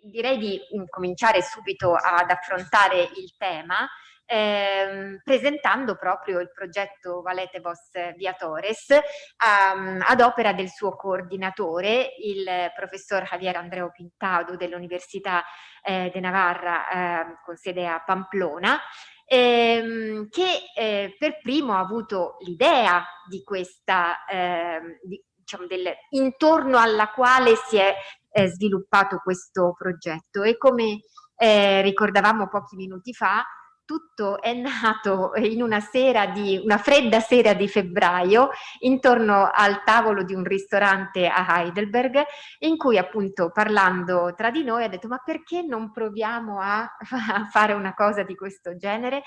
direi di cominciare subito ad affrontare il tema, presentando proprio il progetto Valete Vos Viatores ad opera del suo coordinatore, il professor Javier Andreu Pintado dell'Università de Navarra con sede a Pamplona, che per primo ha avuto l'idea di questa, diciamo intorno alla quale si è sviluppato questo progetto, e come ricordavamo pochi minuti fa, tutto è nato in una fredda sera di febbraio, intorno al tavolo di un ristorante a Heidelberg, in cui appunto, parlando tra di noi, ha detto: ma perché non proviamo a fare una cosa di questo genere?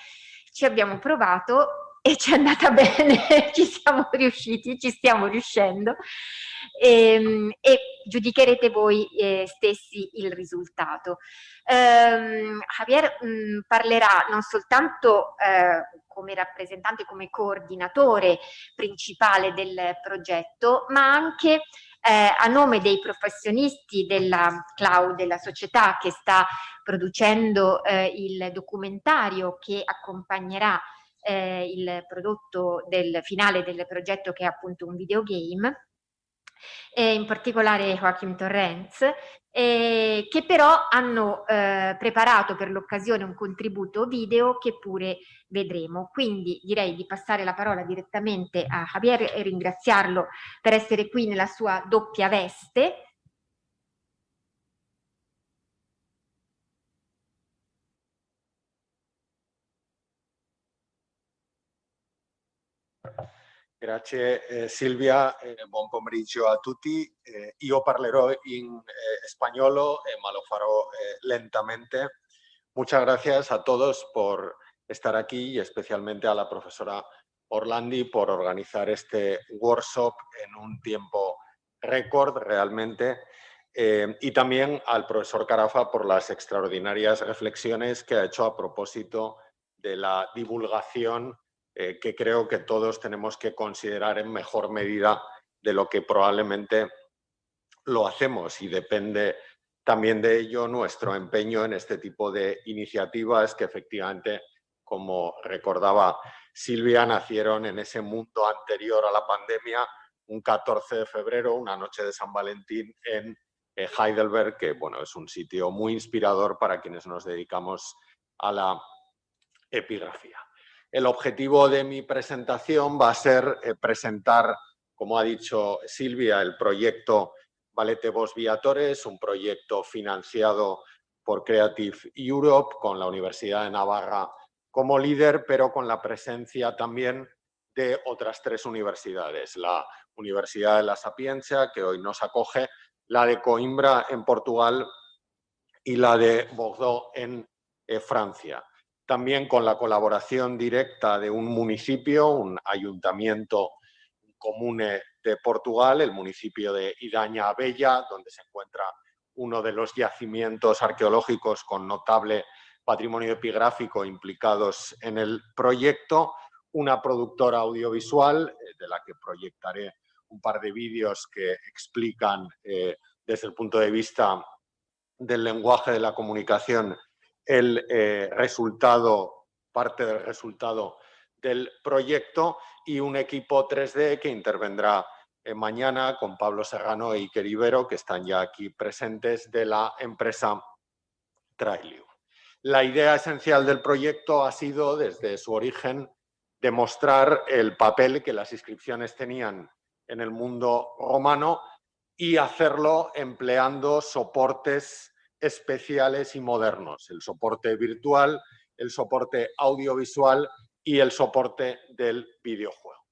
Ci abbiamo provato e ci è andata bene, ci siamo riusciti, ci stiamo riuscendo, e giudicherete voi stessi il risultato. Javier parlerà non soltanto come rappresentante, come coordinatore principale del progetto, ma anche a nome dei professionisti della cloud, della società che sta producendo il documentario che accompagnerà il prodotto finale del progetto, che è appunto un videogame, in particolare Joachim Torrens, che però hanno preparato per l'occasione un contributo video che pure vedremo. Quindi direi di passare la parola direttamente a Javier e ringraziarlo per essere qui nella sua doppia veste. Grazie Silvia, buon pomeriggio a tutti. Io parlerò in español, ma lo farò lentamente. Muchas gracias a todos por estar aquí y especialmente a la profesora Orlandi por organizar este workshop en un tiempo récord realmente, y también al profesor Carafa por las extraordinarias reflexiones que ha hecho a propósito de la divulgación que creo que todos tenemos que considerar en mejor medida de lo que probablemente lo hacemos, y depende también de ello nuestro empeño en este tipo de iniciativas que efectivamente, como recordaba Silvia, nacieron en ese mundo anterior a la pandemia, un 14 de febrero, una noche de San Valentín en Heidelberg, que bueno, es un sitio muy inspirador para quienes nos dedicamos a la epigrafía. El objetivo de mi presentación va a ser presentar, como ha dicho Silvia, el proyecto Valete Vos Viatores, un proyecto financiado por Creative Europe con la Universidad de Navarra como líder, pero con la presencia también de otras 3 universidades: la Universidad de La Sapienza, que hoy nos acoge, la de Coimbra en Portugal y la de Bordeaux en Francia. También con la colaboración directa de un municipio, un ayuntamiento comune de Portugal, el municipio de Idaña Bella, donde se encuentra uno de los yacimientos arqueológicos con notable patrimonio epigráfico implicados en el proyecto, una productora audiovisual de la que proyectaré un par de vídeos que explican desde el punto de vista del lenguaje de la comunicación el resultado, parte del resultado del proyecto, y un equipo 3D que intervendrá mañana con Pablo Serrano e Iker Ibero, que están ya aquí presentes, de la empresa Trailium. La idea esencial del proyecto ha sido, desde su origen, demostrar el papel que las inscripciones tenían en el mundo romano y hacerlo empleando soportes especiales y modernos: el soporte virtual, el soporte audiovisual y el soporte del videojuego.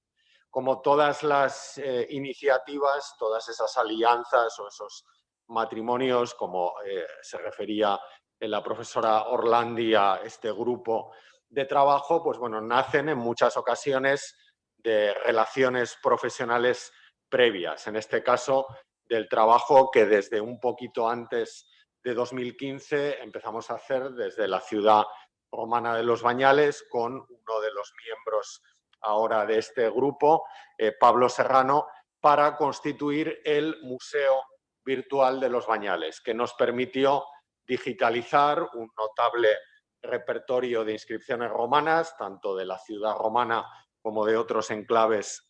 Como todas las iniciativas, todas esas alianzas o esos matrimonios, como se refería la profesora Orlandi a este grupo de trabajo, pues bueno, nacen en muchas ocasiones de relaciones profesionales previas. En este caso, del trabajo que desde un poquito antes de 2015 empezamos a hacer desde la ciudad romana de Los Bañales con uno de los miembros ahora de este grupo, Pablo Serrano, para constituir el Museo Virtual de Los Bañales, que nos permitió digitalizar un notable repertorio de inscripciones romanas, tanto de la ciudad romana como de otros enclaves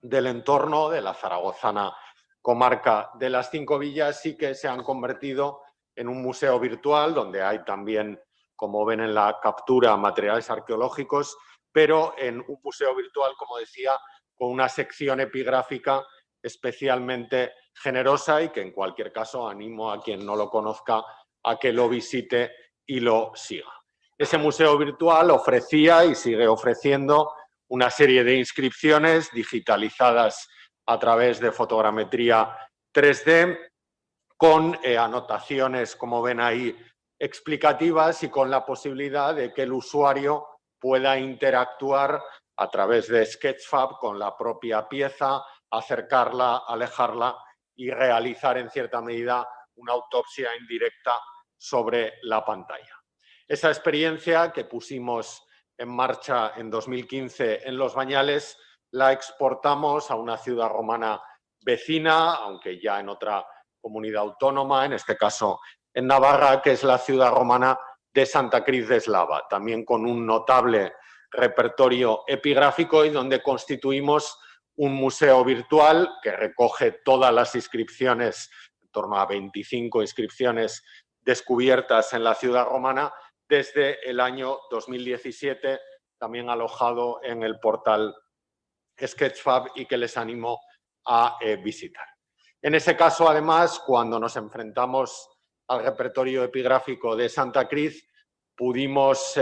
del entorno, de la zaragozana comarca de las 5 villas, y que se han convertido en un museo virtual donde hay también, como ven en la captura, materiales arqueológicos, pero en un museo virtual, como decía, con una sección epigráfica especialmente generosa, y que en cualquier caso animo a quien no lo conozca a que lo visite y lo siga. Ese museo virtual ofrecía y sigue ofreciendo una serie de inscripciones digitalizadas a través de fotogrametría 3D, con anotaciones, como ven ahí, explicativas, y con la posibilidad de que el usuario pueda interactuar a través de Sketchfab con la propia pieza, acercarla, alejarla y realizar en cierta medida una autopsia indirecta sobre la pantalla. Esa experiencia que pusimos en marcha en 2015 en Los Bañales la exportamos a una ciudad romana vecina, aunque ya en otra comunidad autónoma, en este caso en Navarra, que es la ciudad romana de Santa Cruz de Eslava, también con un notable repertorio epigráfico, y donde constituimos un museo virtual que recoge todas las inscripciones, en torno a 25 inscripciones descubiertas en la ciudad romana desde el año 2017, también alojado en el portal Sketchfab, y que les animo a visitar. En ese caso, además, cuando nos enfrentamos al repertorio epigráfico de Santa Cruz, pudimos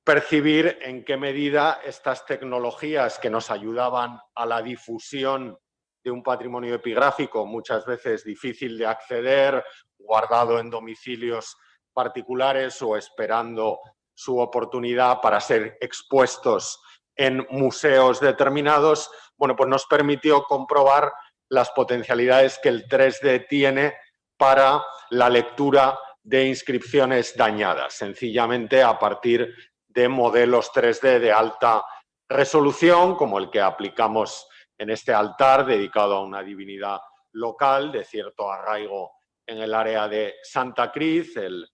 percibir en qué medida estas tecnologías que nos ayudaban a la difusión de un patrimonio epigráfico, muchas veces difícil de acceder, guardado en domicilios particulares o esperando su oportunidad para ser expuestos en museos determinados, bueno, pues nos permitió comprobar las potencialidades que el 3D tiene para la lectura de inscripciones dañadas, sencillamente a partir de modelos 3D de alta resolución, como el que aplicamos en este altar dedicado a una divinidad local de cierto arraigo en el área de Santa Cruz, el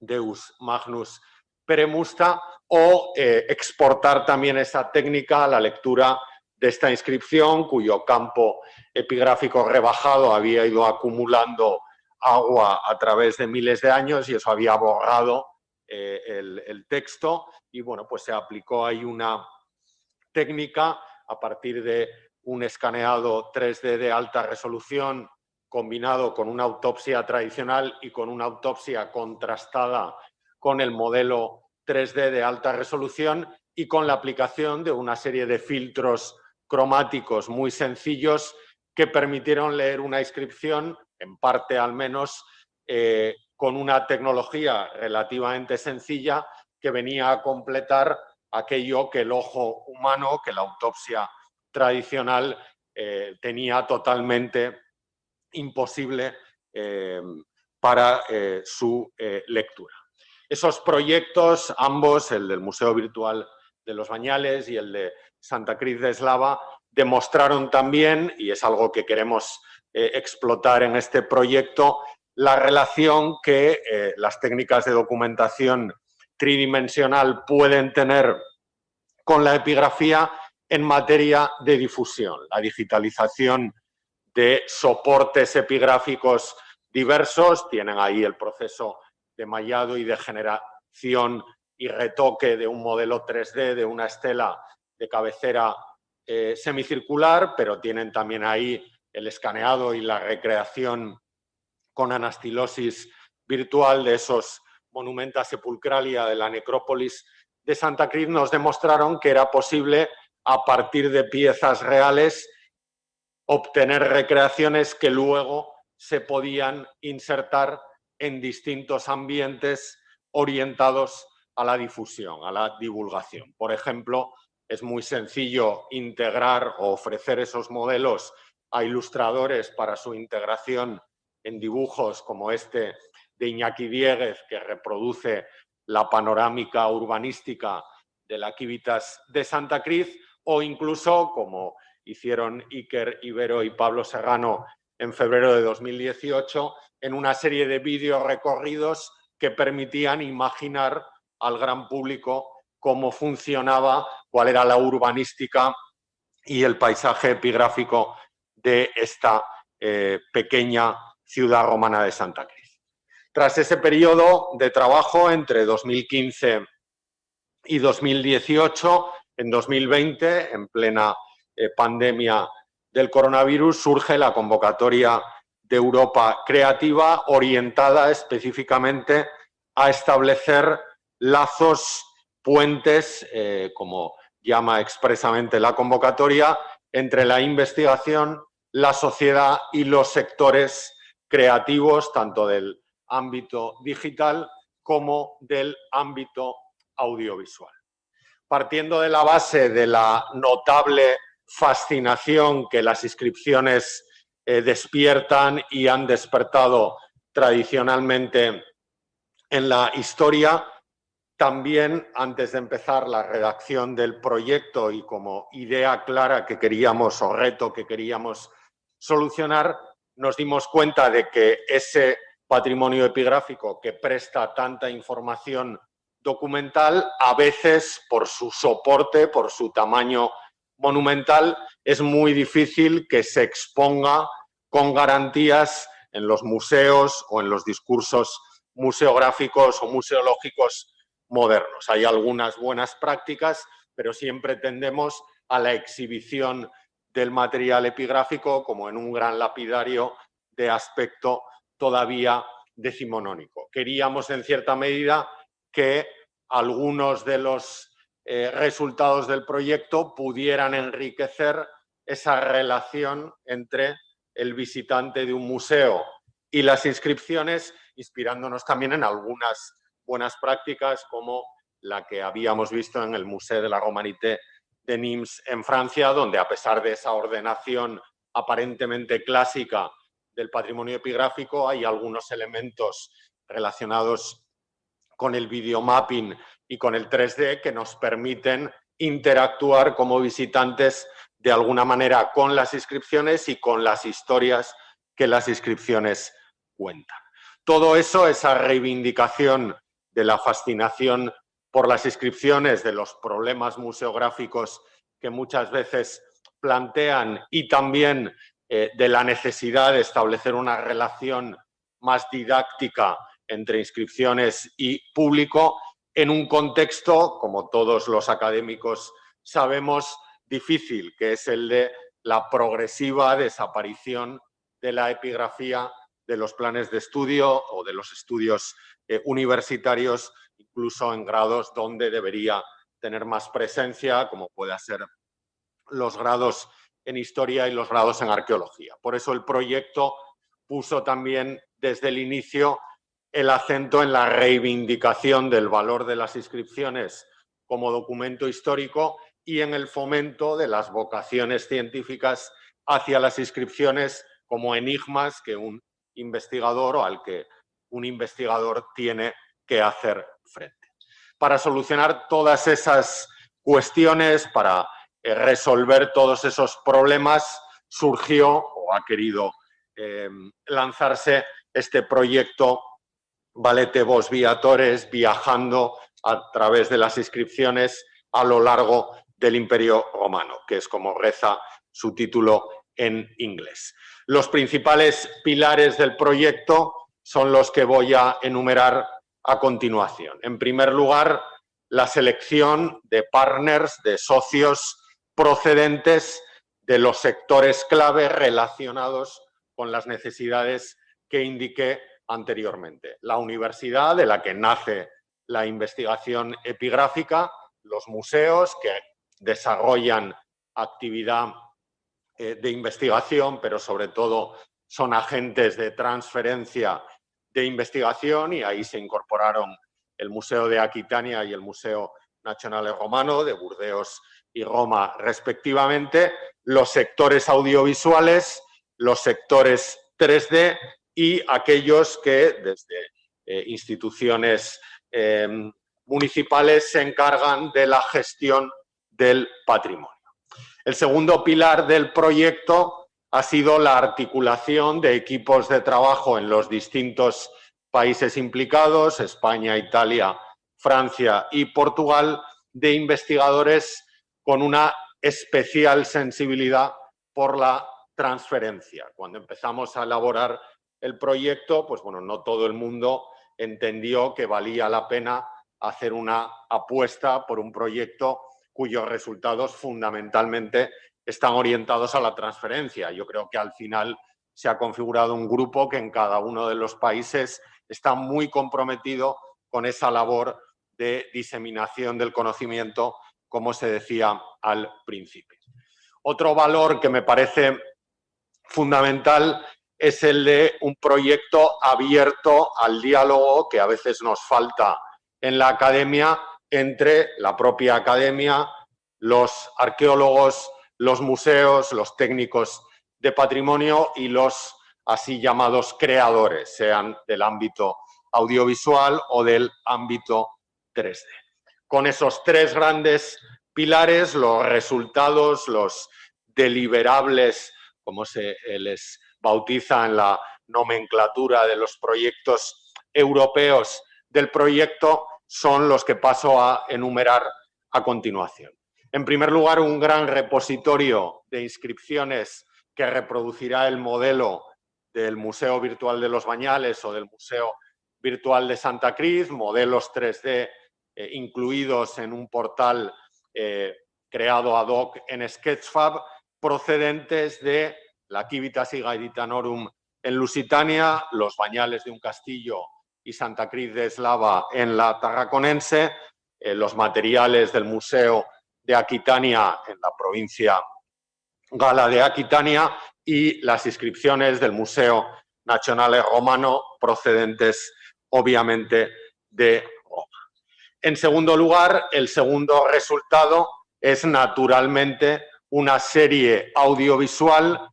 Deus Magnus Peremusta, o exportar también esa técnica a la lectura de esta inscripción, cuyo campo epigráfico rebajado había ido acumulando agua a través de miles de años, y eso había borrado el texto, y bueno, pues se aplicó ahí una técnica a partir de un escaneado 3D de alta resolución combinado con una autopsia tradicional y con una autopsia contrastada con el modelo 3D de alta resolución, y con la aplicación de una serie de filtros cromáticos muy sencillos que permitieron leer una inscripción, en parte al menos, con una tecnología relativamente sencilla que venía a completar aquello que el ojo humano, que la autopsia tradicional tenía totalmente imposible para su lectura. Esos proyectos, ambos, el del Museo Virtual de Los Bañales y el de Santa Cruz de Eslava, demostraron también, y es algo que queremos explotar en este proyecto, la relación que las técnicas de documentación tridimensional pueden tener con la epigrafía en materia de difusión. La digitalización de soportes epigráficos diversos, tienen ahí el proceso de mallado y de generación y retoque de un modelo 3D de una estela de cabecera semicircular, pero tienen también ahí el escaneado y la recreación con anastilosis virtual de esos monumenta sepulcralia de la necrópolis de Santa Cruz. Nos demostraron que era posible, a partir de piezas reales, obtener recreaciones que luego se podían insertar en distintos ambientes orientados a la difusión, a la divulgación. Por ejemplo, es muy sencillo integrar o ofrecer esos modelos a ilustradores para su integración en dibujos como este de Iñaki Diéguez, que reproduce la panorámica urbanística de la Civitas de Santa Cruz, o incluso, como hicieron Iker Ibero y Pablo Serrano en febrero de 2018 en una serie de vídeos recorridos que permitían imaginar al gran público cómo funcionaba, cuál era la urbanística y el paisaje epigráfico de esta pequeña ciudad romana de Santa Cris. Tras ese periodo de trabajo entre 2015 y 2018, en 2020, en plena pandemia del coronavirus, surge la convocatoria de Europa Creativa, orientada específicamente a establecer lazos, puentes, como llama expresamente la convocatoria, entre la investigación, la sociedad y los sectores creativos, tanto del ámbito digital como del ámbito audiovisual. Partiendo de la base de la notable fascinación que las inscripciones despiertan y han despertado tradicionalmente en la historia, también antes de empezar la redacción del proyecto y como idea clara que queríamos o reto que queríamos solucionar, nos dimos cuenta de que ese patrimonio epigráfico que presta tanta información documental, a veces por su soporte, por su tamaño monumental, es muy difícil que se exponga con garantías en los museos o en los discursos museográficos o museológicos modernos. Hay algunas buenas prácticas, pero siempre tendemos a la exhibición del material epigráfico como en un gran lapidario de aspecto todavía decimonónico. Queríamos, en cierta medida, que algunos de los resultados del proyecto pudieran enriquecer esa relación entre el visitante de un museo y las inscripciones, inspirándonos también en algunas buenas prácticas como la que habíamos visto en el Museo de la Romanité de Nimes en Francia, donde a pesar de esa ordenación aparentemente clásica del patrimonio epigráfico, hay algunos elementos relacionados con el videomapping y con el 3D que nos permiten interactuar como visitantes de alguna manera con las inscripciones y con las historias que las inscripciones cuentan. Todo eso, esa reivindicación de la fascinación por las inscripciones, de los problemas museográficos que muchas veces plantean y también de la necesidad de establecer una relación más didáctica entre inscripciones y público en un contexto, como todos los académicos sabemos, difícil, que es el de la progresiva desaparición de la epigrafía de los planes de estudio o de los estudios universitarios, incluso en grados donde debería tener más presencia, como puede ser los grados en historia y los grados en arqueología. Por eso el proyecto puso también desde el inicio el acento en la reivindicación del valor de las inscripciones como documento histórico y en el fomento de las vocaciones científicas hacia las inscripciones como enigmas que un investigador o al que un investigador tiene que hacer frente. Para solucionar todas esas cuestiones, para resolver todos esos problemas, surgió o ha querido lanzarse este proyecto Valete vos viatores, viajando a través de las inscripciones a lo largo del Imperio Romano, que es como reza su título en inglés. Los principales pilares del proyecto son los que voy a enumerar a continuación. En primer lugar, la selección de partners, de socios procedentes de los sectores clave relacionados con las necesidades que indiqué anteriormente. La universidad, de la que nace la investigación epigráfica, los museos que desarrollan actividad de investigación, pero sobre todo son agentes de transferencia de investigación, y ahí se incorporaron el Museo de Aquitania y el Museo Nacional Romano de Burdeos y Roma respectivamente, los sectores audiovisuales, los sectores 3D y aquellos que desde instituciones municipales se encargan de la gestión del patrimonio. El segundo pilar del proyecto ha sido la articulación de equipos de trabajo en los distintos países implicados, España, Italia, Francia y Portugal, de investigadores con una especial sensibilidad por la transferencia. Cuando empezamos a elaborar el proyecto, pues bueno, no todo el mundo entendió que valía la pena hacer una apuesta por un proyecto cuyos resultados fundamentalmente están orientados a la transferencia. Yo creo que al final se ha configurado un grupo que en cada uno de los países está muy comprometido con esa labor de diseminación del conocimiento, como se decía al principio. Otro valor que me parece fundamental es el de un proyecto abierto al diálogo que a veces nos falta en la academia, entre la propia academia, los arqueólogos, los museos, los técnicos de patrimonio y los así llamados creadores, sean del ámbito audiovisual o del ámbito 3D. Con esos tres grandes pilares, los resultados, los deliberables, como se les bautiza en la nomenclatura de los proyectos europeos del proyecto, son los que paso a enumerar a continuación. En primer lugar, un gran repositorio de inscripciones que reproducirá el modelo del Museo Virtual de los Bañales o del Museo Virtual de Santa Cruz, modelos 3D incluidos en un portal creado ad hoc en Sketchfab, procedentes de la Civitas y Gaditanorum en Lusitania, los Bañales de un Castillo y Santa Cruz de Eslava en la Tarraconense, los materiales del Museo de Aquitania en la provincia gala de Aquitania y las inscripciones del Museo Nacional Romano procedentes obviamente de Roma. En segundo lugar, el segundo resultado es naturalmente una serie audiovisual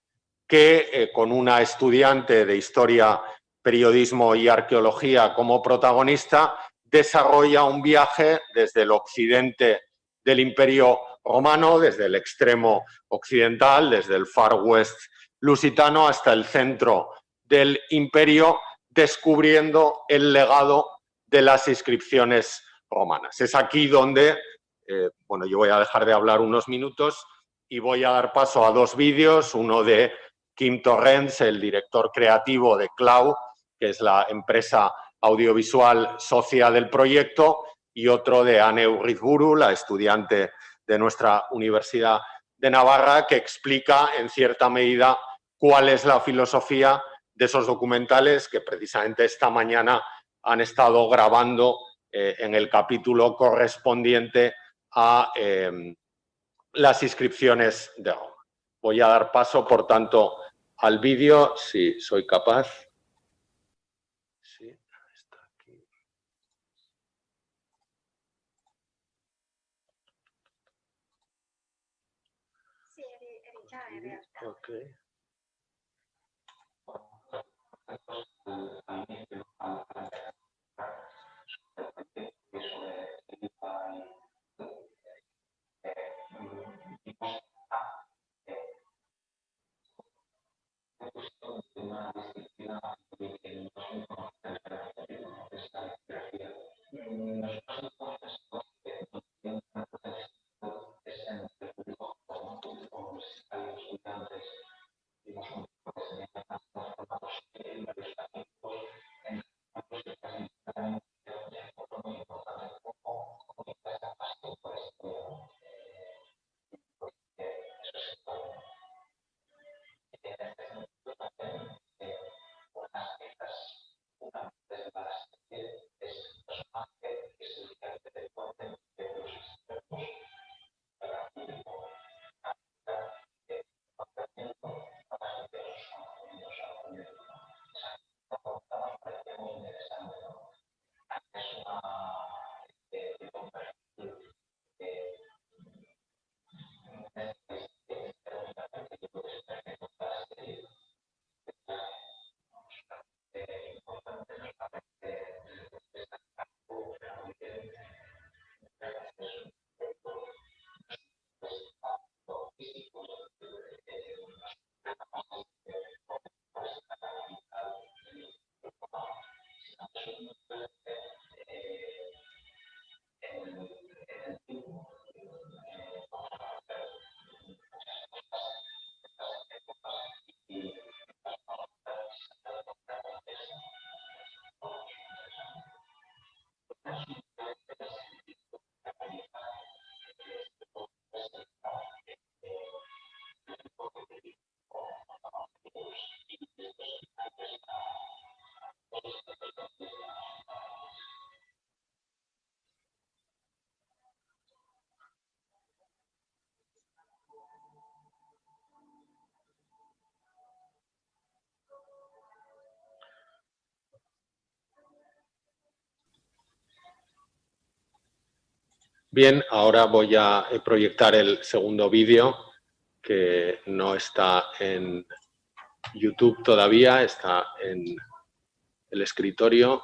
que con una estudiante de Historia, Periodismo y Arqueología como protagonista desarrolla un viaje desde el occidente del Imperio Romano, desde el extremo occidental, desde el Far West lusitano hasta el centro del Imperio, descubriendo el legado de las inscripciones romanas. Es aquí donde, bueno, yo voy a dejar de hablar unos minutos y voy a dar paso a dos vídeos, uno de Quim Torrents, el director creativo de Clau, que es la empresa audiovisual socia del proyecto, y otro de Anne Urizburu, la estudiante de nuestra Universidad de Navarra, que explica en cierta medida cuál es la filosofía de esos documentales que precisamente esta mañana han estado grabando en el capítulo correspondiente a las inscripciones de Roma. Voy a dar paso, por tanto, al vídeo, si soy capaz. Sí, está aquí. Sí, eri già in realtà. Ok. Bien, ahora voy a proyectar el segundo vídeo que no está en YouTube todavía, está en el escritorio.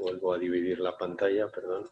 Vuelvo a dividir la pantalla, perdón.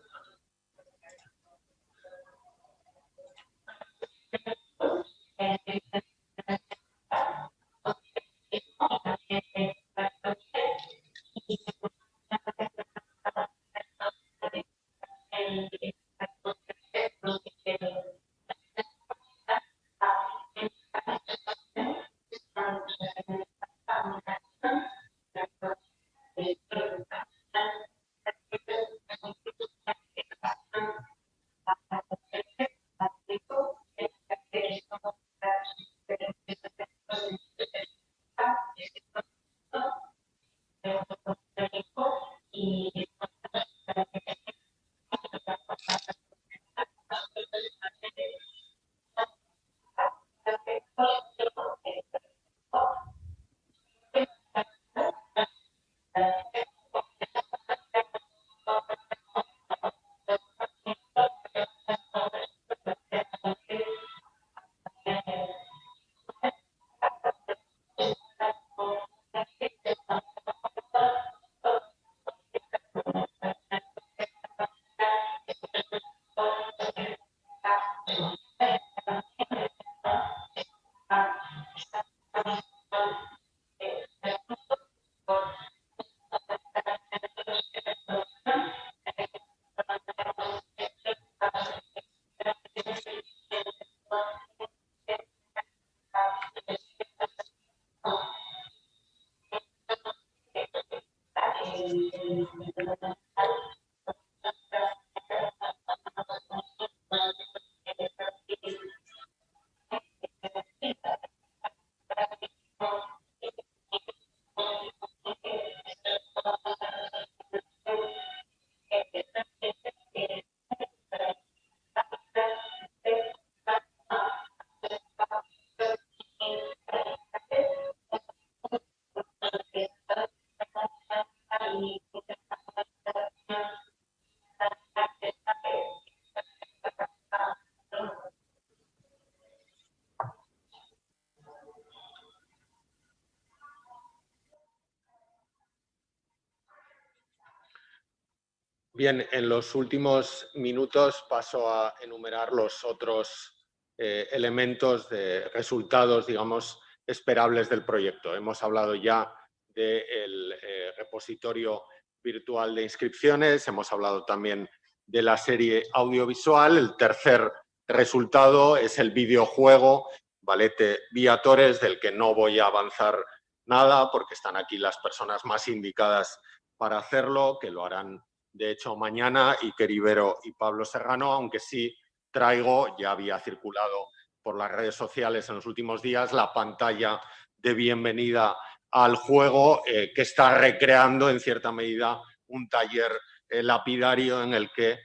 Bien, en los últimos minutos paso a enumerar los otros elementos de resultados, digamos, esperables del proyecto. Hemos hablado ya del repositorio virtual de inscripciones, hemos hablado también de la serie audiovisual. El tercer resultado es el videojuego Valete Viatores, del que no voy a avanzar nada porque están aquí las personas más indicadas para hacerlo, que lo harán de hecho mañana, Iker Ibero y Pablo Serrano, aunque sí traigo, ya había circulado por las redes sociales en los últimos días, la pantalla de bienvenida al juego que está recreando en cierta medida un taller lapidario en el que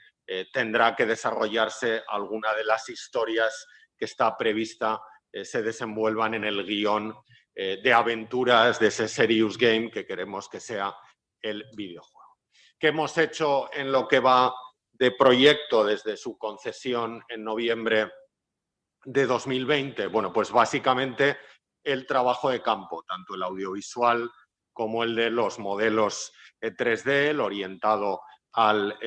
tendrá que desarrollarse alguna de las historias que está prevista se desenvuelvan en el guión de aventuras de ese Serious Game que queremos que sea el videojuego. ¿Qué hemos hecho en lo que va de proyecto desde su concesión en noviembre de 2020? Bueno, pues básicamente el trabajo de campo, tanto el audiovisual como el de los modelos 3D, el orientado al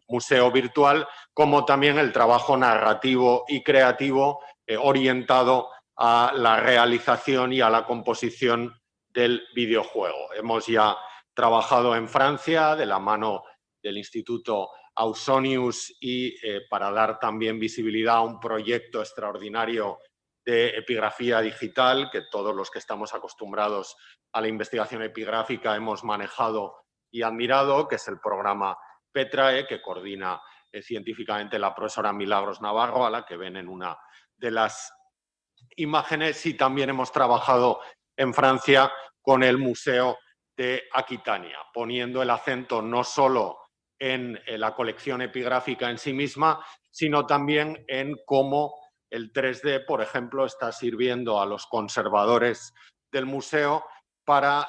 museo virtual, como también el trabajo narrativo y creativo orientado a la realización y a la composición del videojuego. Hemos ya trabajado en Francia de la mano del Instituto Ausonius y para dar también visibilidad a un proyecto extraordinario de epigrafía digital que todos los que estamos acostumbrados a la investigación epigráfica hemos manejado y admirado, que es el programa Petrae, que coordina científicamente la profesora Milagros Navarro, a la que ven en una de las imágenes, y también hemos trabajado en Francia con el Museo de Aquitania, poniendo el acento no solo en la colección epigráfica en sí misma, sino también en cómo el 3D, por ejemplo, está sirviendo a los conservadores del museo para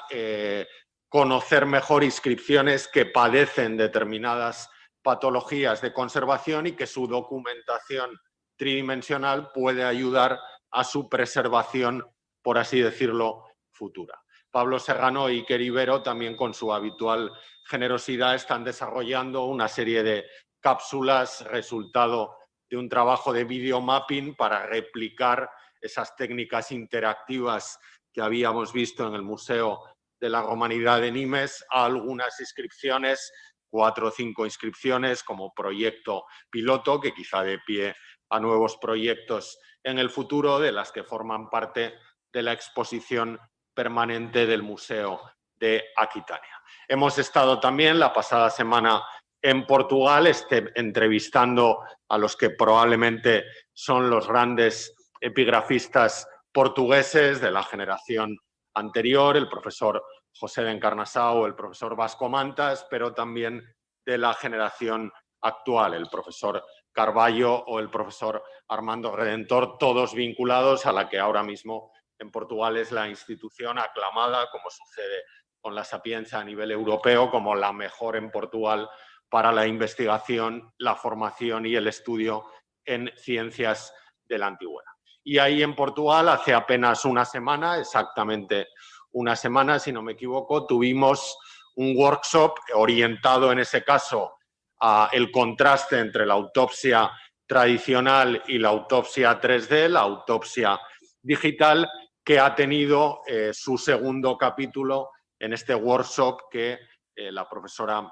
conocer mejor inscripciones que padecen determinadas patologías de conservación y que su documentación tridimensional puede ayudar a su preservación, por así decirlo, futura. Pablo Serrano y Iker Ibero, también con su habitual generosidad, están desarrollando una serie de cápsulas resultado de un trabajo de videomapping para replicar esas técnicas interactivas que habíamos visto en el Museo de la Romanidad de Nimes a algunas inscripciones, 4 o 5 inscripciones como proyecto piloto, que quizá dé pie a nuevos proyectos en el futuro, de las que forman parte de la exposición permanente del Museo de Aquitania. Hemos estado también la pasada semana en Portugal, entrevistando a los que probablemente son los grandes epigrafistas portugueses de la generación anterior, el profesor José de Encarnassau, el profesor Vasco Mantas, pero también de la generación actual, el profesor Carballo o el profesor Armando Redentor, todos vinculados a la que ahora mismo en Portugal es la institución aclamada, como sucede con la Sapienza a nivel europeo, como la mejor en Portugal para la investigación, la formación y el estudio en ciencias de la antigüedad. Y ahí en Portugal, hace apenas una semana, exactamente una semana, si no me equivoco, tuvimos un workshop orientado en ese caso a el contraste entre la autopsia tradicional y la autopsia 3D, la autopsia digital, que ha tenido su segundo capítulo en este workshop que la profesora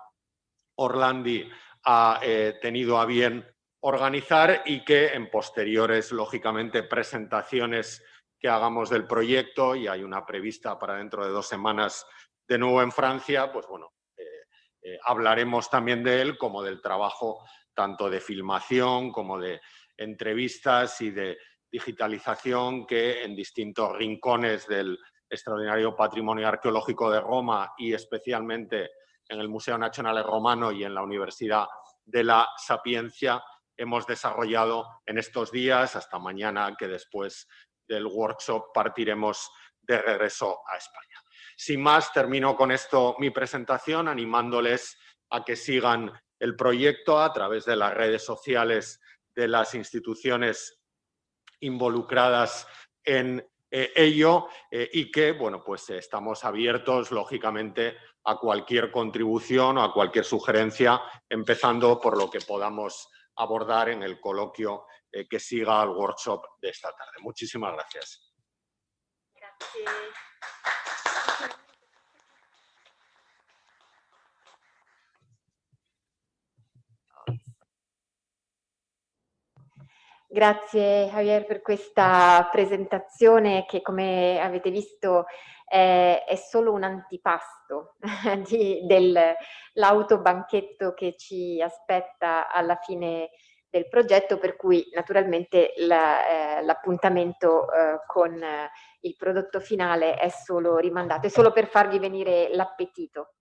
Orlandi ha tenido a bien organizar y que en posteriores, lógicamente, presentaciones que hagamos del proyecto, y hay una prevista para dentro de 2 semanas de nuevo en Francia, pues bueno, hablaremos también de él como del trabajo tanto de filmación como de entrevistas y de digitalización que en distintos rincones del extraordinario patrimonio arqueológico de Roma y especialmente en el Museo Nacional Romano y en la Universidad de la Sapienza hemos desarrollado en estos días, hasta mañana, que después del workshop partiremos de regreso a España. Sin más, termino con esto mi presentación, animándoles a que sigan el proyecto a través de las redes sociales de las instituciones involucradas en ello y que, bueno, pues estamos abiertos, lógicamente, a cualquier contribución o a cualquier sugerencia, empezando por lo que podamos abordar en el coloquio que siga al workshop de esta tarde. Muchísimas gracias. Grazie. Grazie Javier per questa presentazione che, come avete visto, è solo un antipasto dell'autobanchetto che ci aspetta alla fine del progetto, per cui naturalmente l'appuntamento con il prodotto finale è solo rimandato, è solo per farvi venire l'appetito.